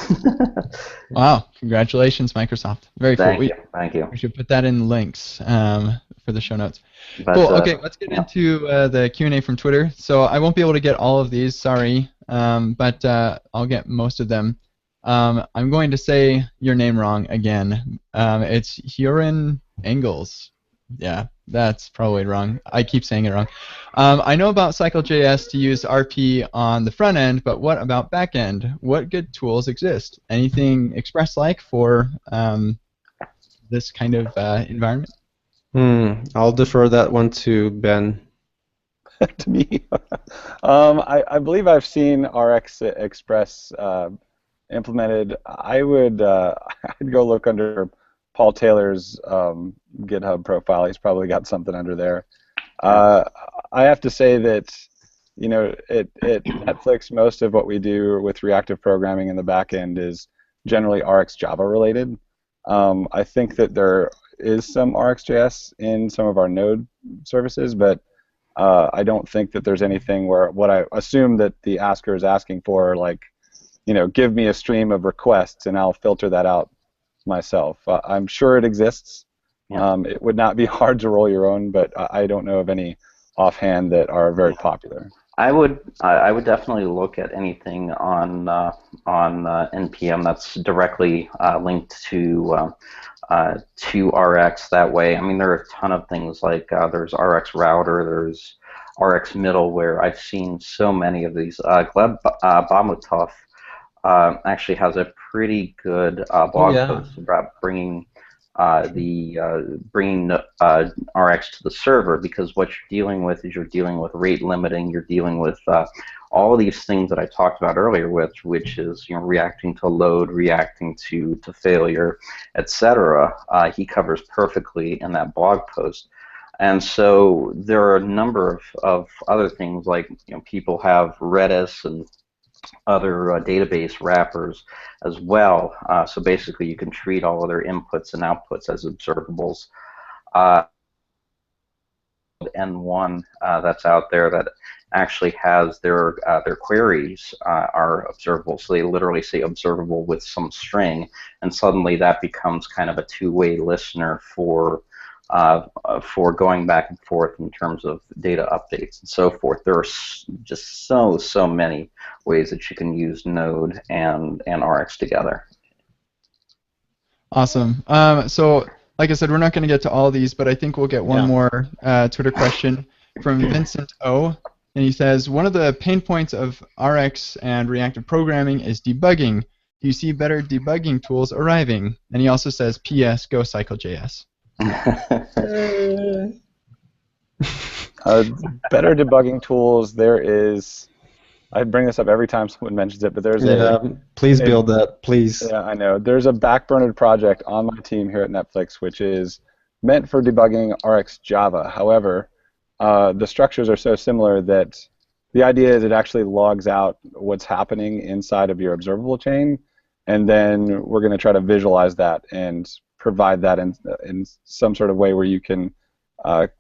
Wow! Congratulations, Microsoft. Very cool. Thank you. We should put that in links for the show notes. But, cool. Okay, let's get into the Q&A from Twitter. So I won't be able to get all of these, sorry, but I'll get most of them. I'm going to say your name wrong again. It's Huron Engels. Yeah, that's probably wrong. I keep saying it wrong. I know about Cycle.js to use RP on the front end, but what about back end? What good tools exist? Anything Express-like for this kind of environment? I'll defer that one to Ben. To me, I believe I've seen RX Express implemented. I'd go look under Paul Taylor's GitHub profile. He's probably got something under there. I have to say that, you know, at Netflix, most of what we do with reactive programming in the back end is generally RX Java related. I think that there is some RxJS in some of our Node services, but I don't think that there's anything where what I assume that the asker is asking for, like, you know, give me a stream of requests and I'll filter that out myself. I'm sure it exists. Yeah. It would not be hard to roll your own, but I don't know of any offhand that are very popular. I would definitely look at anything on npm that's directly linked to Rx that way. I mean, there are a ton of things like there's Rx Router, there's Rx Middleware. I've seen so many of these. Gleb Bamutov actually has a pretty good blog post about bringing Rx to the server, because what you're dealing with is you're dealing with rate limiting, you're dealing with all of these things that I talked about earlier, which is, you know, reacting to load, reacting to failure, etc. He covers perfectly in that blog post. And so there are a number of other things, like, you know, people have Redis and other database wrappers as well. So basically you can treat all of their inputs and outputs as observables. And one that's out there that actually has their queries are observable. So they literally say observable with some string, and suddenly that becomes kind of a two-way listener for going back and forth in terms of data updates and so forth. There are just so many ways that you can use Node and Rx together. Awesome. So, like I said, we're not going to get to all of these, but I think we'll get one more Twitter question from Vincent O. And he says, one of the pain points of Rx and reactive programming is debugging. Do you see better debugging tools arriving? And he also says, P.S. Go Cycle.js. Better debugging tools. There is. I bring this up every time someone mentions it, but there's please build that, please. Yeah, I know. There's a backburnered project on my team here at Netflix which is meant for debugging Rx Java. However, the structures are so similar that the idea is it actually logs out what's happening inside of your observable chain, and then we're going to try to visualize that and provide that in some sort of way where you can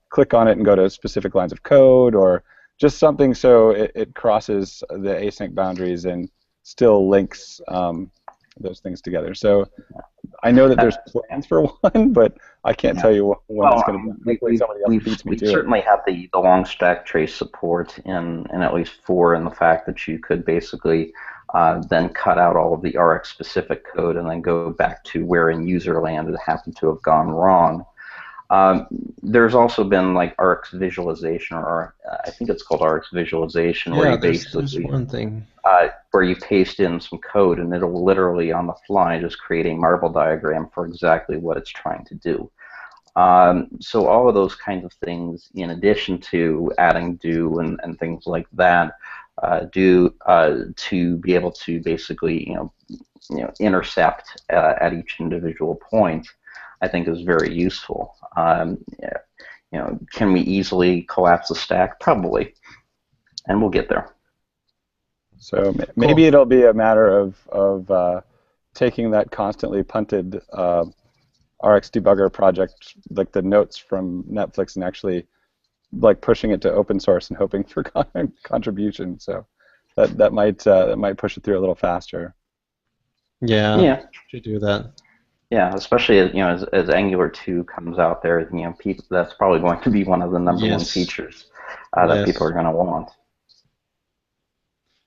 click on it and go to specific lines of code, or just something so it crosses the async boundaries and still links those things together. So I know that there's plans for one, but I can't tell you when it's going to be. We certainly have the long stack trace support in at least 4, and the fact that you could basically then cut out all of the Rx-specific code and then go back to where in user land it happened to have gone wrong. There's also been like Arcs visualization, or I think it's called Arcs visualization, where Yeah, you there's basically one thing. where you paste in some code and it'll literally on the fly just create a marble diagram for exactly what it's trying to do. So all of those kinds of things, in addition to adding do and things like that, to be able to basically intercept at each individual point, I think is very useful. Can we easily collapse the stack? Probably, and we'll get there. So maybe it'll be a matter of taking that constantly punted RX debugger project, like the notes from Netflix, and actually like pushing it to open source and hoping for contribution. So that might push it through a little faster. Yeah. Should do that. Yeah, especially as Angular 2 comes out there, people, that's probably going to be one of the number one features that people are going to want.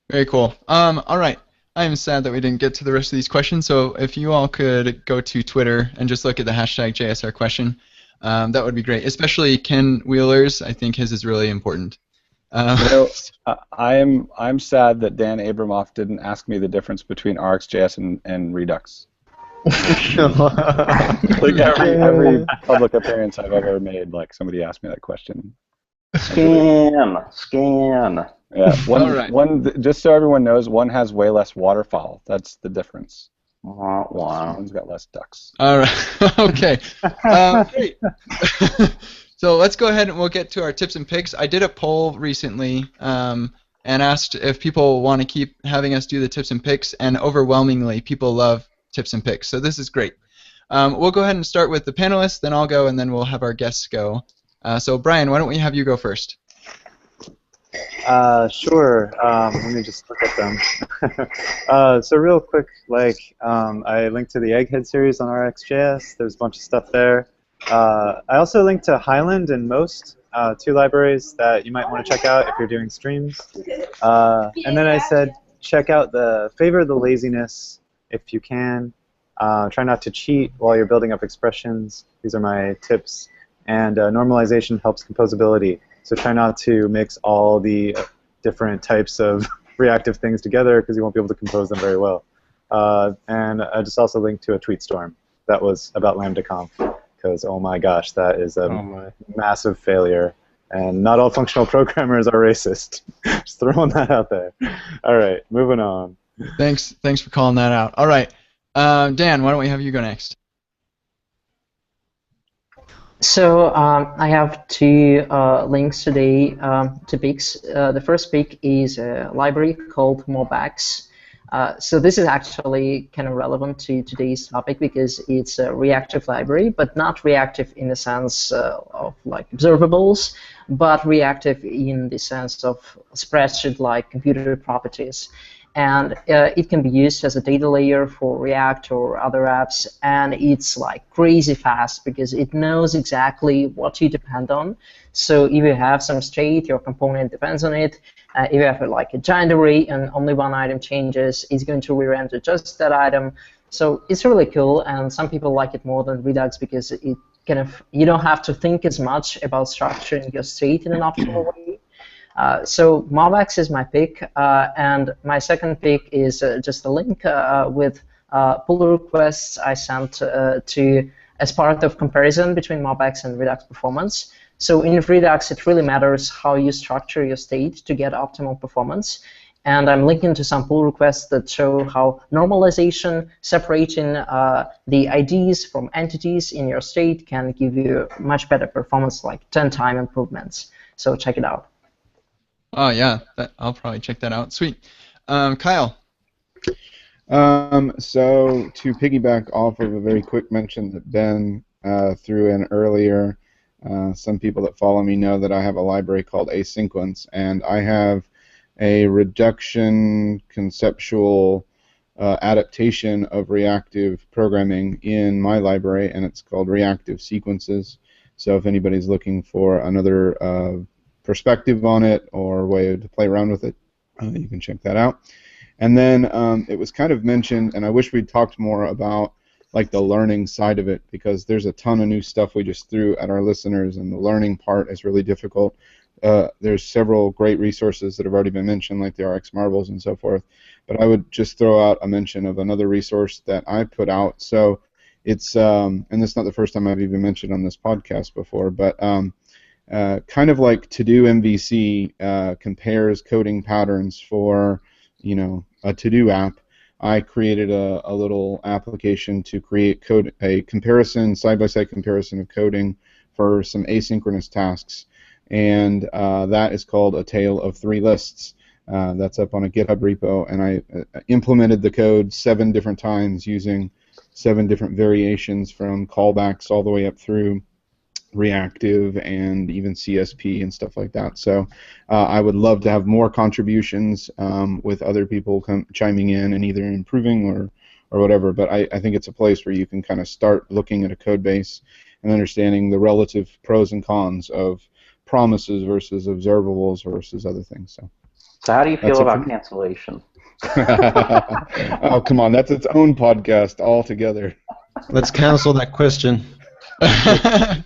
Very cool. All right. I am sad that we didn't get to the rest of these questions, so if you all could go to Twitter and just look at the hashtag JSR question, that would be great. Especially Ken Wheeler's, I think his is really important. I'm sad that Dan Abramoff didn't ask me the difference between RxJS and Redux. Like every public appearance I've ever made, like somebody asked me that question. Scan. Yeah, one. Just so everyone knows, one has way less waterfowl. That's the difference. Wow. One's got less ducks. All right. Okay. Great. So let's go ahead and we'll get to our tips and picks. I did a poll recently and asked if people want to keep having us do the tips and picks, and overwhelmingly people love tips and picks. So this is great. We'll go ahead and start with the panelists, then I'll go, and then we'll have our guests go. So Brian, why don't we have you go first? Sure. Let me just look at them. So real quick, I linked to the Egghead series on RxJS. There's a bunch of stuff there. I also linked to Highland and Most, two libraries that you might want to check out if you're doing streams. And then I said check out the Favor the Laziness if you can. Try not to cheat while you're building up expressions. These are my tips. And normalization helps composability. So try not to mix all the different types of reactive things together because you won't be able to compose them very well. And I just also linked to a tweet storm that was about LambdaConf because, oh my gosh, that is a massive failure. And not all functional programmers are racist. Just throwing that out there. All right, moving on. Thanks for calling that out. All right, Dan, why don't we have you go next? So I have two links today to picks. The first pick is a library called Mobax. So this is actually kind of relevant to today's topic because it's a reactive library, but not reactive in the sense of like observables, but reactive in the sense of spreadsheet-like computer properties. And it can be used as a data layer for React or other apps, and it's like crazy fast because it knows exactly what you depend on. So if you have some state, your component depends on it. If you have like a giant array and only one item changes, it's going to re-render just that item. So it's really cool, and some people like it more than Redux because it kind of you don't have to think as much about structuring your state in an optimal way. So Mobax is my pick, and my second pick is just a link with pull requests I sent to as part of comparison between Mobax and Redux performance. So in Redux, it really matters how you structure your state to get optimal performance. And I'm linking to some pull requests that show how normalization, separating the IDs from entities in your state can give you much better performance, like 10-time improvements. So check it out. Oh yeah, I'll probably check that out. Sweet. Kyle. So to piggyback off of a very quick mention that Ben threw in earlier, some people that follow me know that I have a library called Asequence, and I have a reduction conceptual adaptation of reactive programming in my library, and it's called Reactive Sequences. So if anybody's looking for another perspective on it or way to play around with it, you can check that out. And then it was kind of mentioned, and I wish we'd talked more about like the learning side of it, because there's a ton of new stuff we just threw at our listeners, and the learning part is really difficult. There's several great resources that have already been mentioned, like the RX Marbles and so forth. But I would just throw out a mention of another resource that I put out. So it's, and this is not the first time I've even mentioned on this podcast before, but kind of like To-Do MVC compares coding patterns for, a to-do app. I created a little application to create a comparison, side-by-side comparison of coding for some asynchronous tasks. And that is called A Tale of Three Lists. That's up on a GitHub repo, and I implemented the code 7 different times using 7 different variations, from callbacks all the way up through reactive and even CSP and stuff like that. So I would love to have more contributions with other people chiming in and either improving or whatever. But I think it's a place where you can kind of start looking at a code base and understanding the relative pros and cons of promises versus observables versus other things. So how do you feel about cancellation? Oh, come on, that's its own podcast altogether. Let's cancel that question. I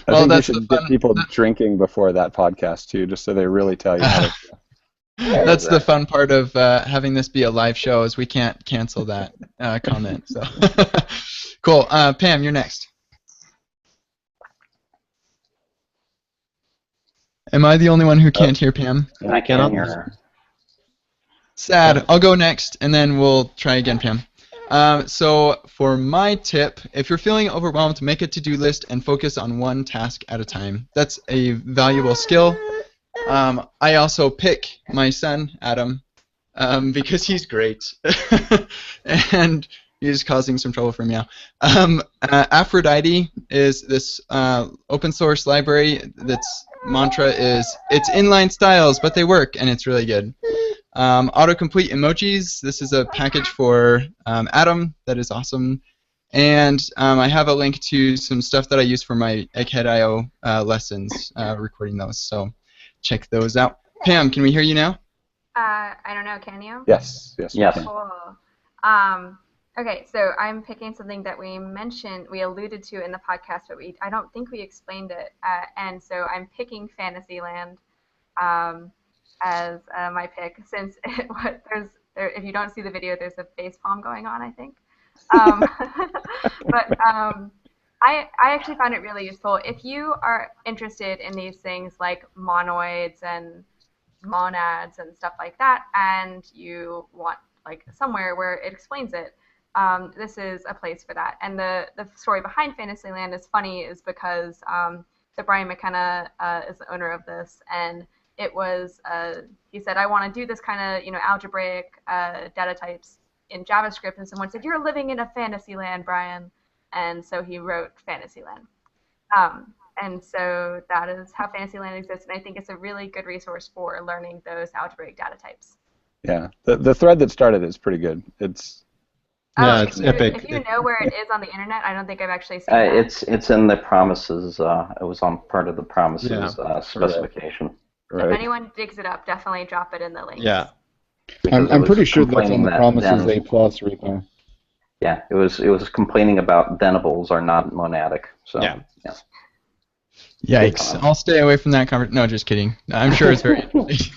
think you should get people drinking before that podcast too, just so they really tell you how to feel. That's the fun part of having this be a live show, is we can't cancel that comment. So cool. Pam, you're next. Am I the only one who can't hear Pam? I cannot hear her. Sad. I'll go next, and then we'll try again, Pam. So for my tip, if you're feeling overwhelmed, make a to-do list and focus on one task at a time. That's a valuable skill. I also pick my son, Adam, because he's great. And he's causing some trouble for me now. Aphrodite is this open source library that's mantra is, it's inline styles, but they work, and it's really good. Autocomplete emojis, this is a package for Atom that is awesome. And I have a link to some stuff that I use for my Egghead.io lessons, recording those, so check those out. Pam, can we hear you now? I don't know, can you? Yes. Cool. Okay, so I'm picking something that we alluded to in the podcast, but I don't think we explained it. And so I'm picking Fantasyland as my pick, since if you don't see the video, there's a face palm going on, I think. But I actually found it really useful. If you are interested in these things like monoids and monads and stuff like that, and you want like somewhere where it explains it, this is a place for that. And the story behind Fantasyland is funny, is because Brian McKenna is the owner of this, and it was he said, I want to do this kind of algebraic data types in JavaScript, and someone said, you're living in a Fantasyland, Brian, and so he wrote Fantasyland. And so that is how Fantasyland exists, and I think it's a really good resource for learning those algebraic data types. Yeah, the thread that started it is pretty good. It's epic. If you know where it is on the internet, I don't think I've actually seen that. It's in the promises. It was on part of the promises specification. Right. If anyone digs it up, definitely drop it in the links. Yeah. I'm pretty sure that's on the Promises A+ repo. Yeah, it was complaining about Venables are not monadic. So yeah. Yikes! I'll stay away from that conversation. No, just kidding. I'm sure it's very interesting.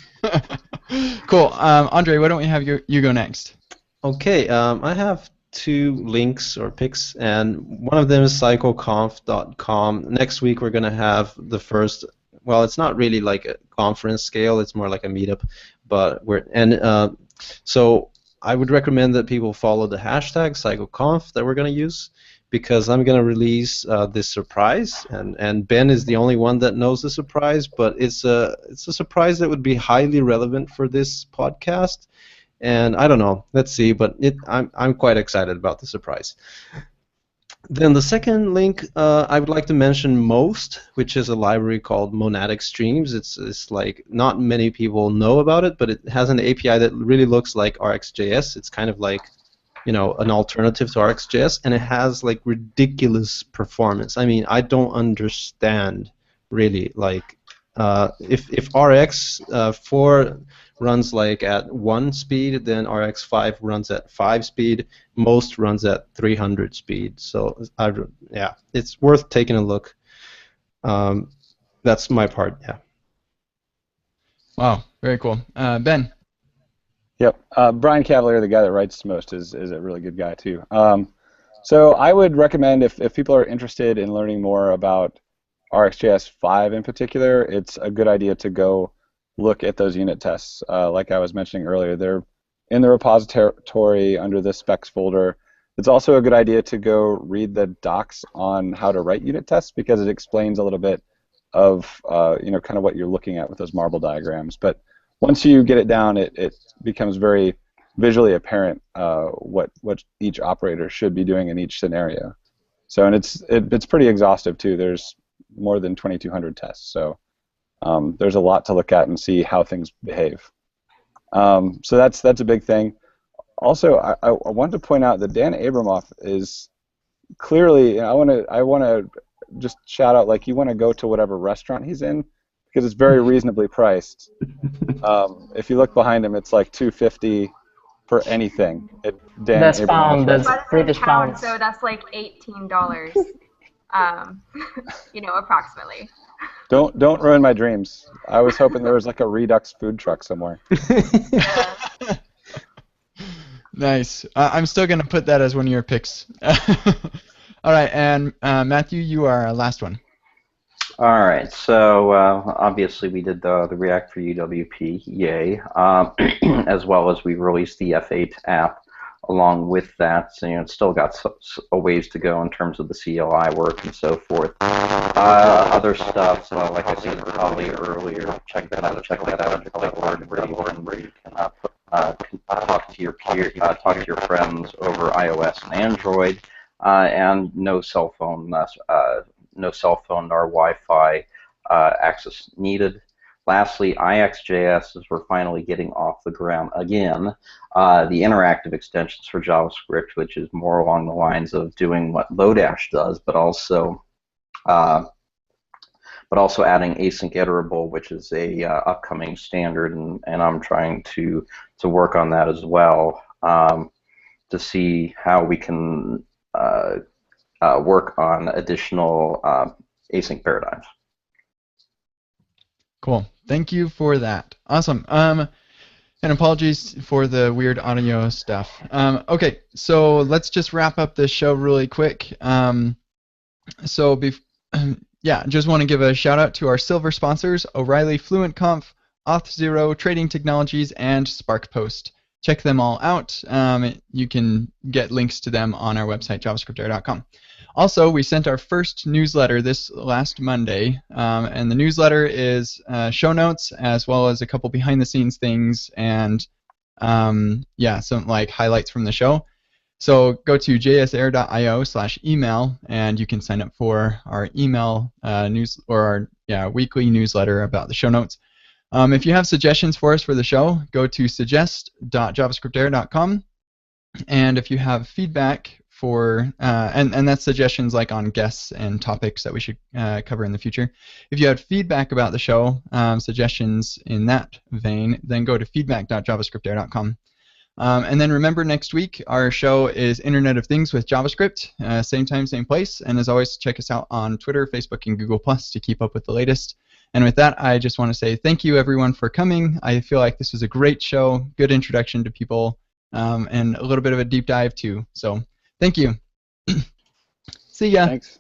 Cool. Andre, why don't we have you go next? Okay. I have 2 links or picks, and one of them is cycleconf.com. Next week we're gonna have the first. Well, it's not really like a conference scale; it's more like a meetup. But so I would recommend that people follow the hashtag CycleConf that we're going to use, because I'm going to release this surprise, and Ben is the only one that knows the surprise, but it's a surprise that would be highly relevant for this podcast, and I don't know, let's see, but I'm quite excited about the surprise. Then the second link, I would like to mention Most, which is a library called Monadic Streams. It's like not many people know about it, but it has an API that really looks like RxJS. It's kind of like, an alternative to RxJS, and it has like ridiculous performance. I mean, I don't understand really, like if Rx for runs like at 1 speed, then RX5 runs at 5 speed, most runs at 300 speed. So yeah, it's worth taking a look. That's my part, yeah. Wow, very cool. Ben? Yep. Brian Cavalier, the guy that writes most, is a really good guy too. So I would recommend if people are interested in learning more about RxJS 5 in particular, it's a good idea to go look at those unit tests. Like I was mentioning earlier, they're in the repository under the specs folder. It's also a good idea to go read the docs on how to write unit tests because it explains a little bit of kind of what you're looking at with those marble diagrams. But once you get it down, it becomes very visually apparent what each operator should be doing in each scenario. So and it's pretty exhaustive too. There's more than 2,200 tests, so there's a lot to look at and see how things behave. So that's a big thing. Also, I wanted to point out that Dan Abramoff is clearly. I want to just shout out, like, you want to go to whatever restaurant he's in because it's very reasonably priced. If you look behind him, it's like $2.50 for anything. That's pound. That's British pounds. So that's like $18. Approximately. Don't ruin my dreams. I was hoping there was like a Redux food truck somewhere. Nice. I'm still going to put that as one of your picks. All right, and Matthew, you are our last one. All right, so obviously we did the React for UWP, yay, as well as we released the F8 app along with that. So, it's still got a ways to go in terms of the CLI work and so forth. Other stuff, like I said probably earlier, check that out, where you can talk to your talk to your friends over iOS and Android, and no cell phone nor Wi-Fi access needed. Lastly, IXJS, as we're finally getting off the ground again, the interactive extensions for JavaScript, which is more along the lines of doing what Lodash does, but also adding async iterable, which is a upcoming standard, and I'm trying to work on that as well to see how we can work on additional async paradigms. Cool. Thank you for that. Awesome. And apologies for the weird audio stuff. Okay, so let's just wrap up this show really quick. Just want to give a shout out to our silver sponsors, O'Reilly FluentConf, Auth0, Trading Technologies, and SparkPost. Check them all out. You can get links to them on our website, javascriptair.com. Also, we sent our first newsletter this last Monday, and the newsletter is show notes as well as a couple behind-the-scenes things and some like highlights from the show. So go to jsair.io/email and you can sign up for our email our weekly newsletter about the show notes. If you have suggestions for us for the show, go to suggest.javascriptair.com, and if you have feedback for and that's suggestions like on guests and topics that we should cover in the future. If you have feedback about the show, suggestions in that vein, then go to feedback.javascriptair.com. And then remember, next week our show is Internet of Things with JavaScript, same time, same place. And as always, check us out on Twitter, Facebook, and Google+ to keep up with the latest. And with that, I just want to say thank you, everyone, for coming. I feel like this was a great show, good introduction to people, and a little bit of a deep dive, too. So thank you. See ya. Thanks.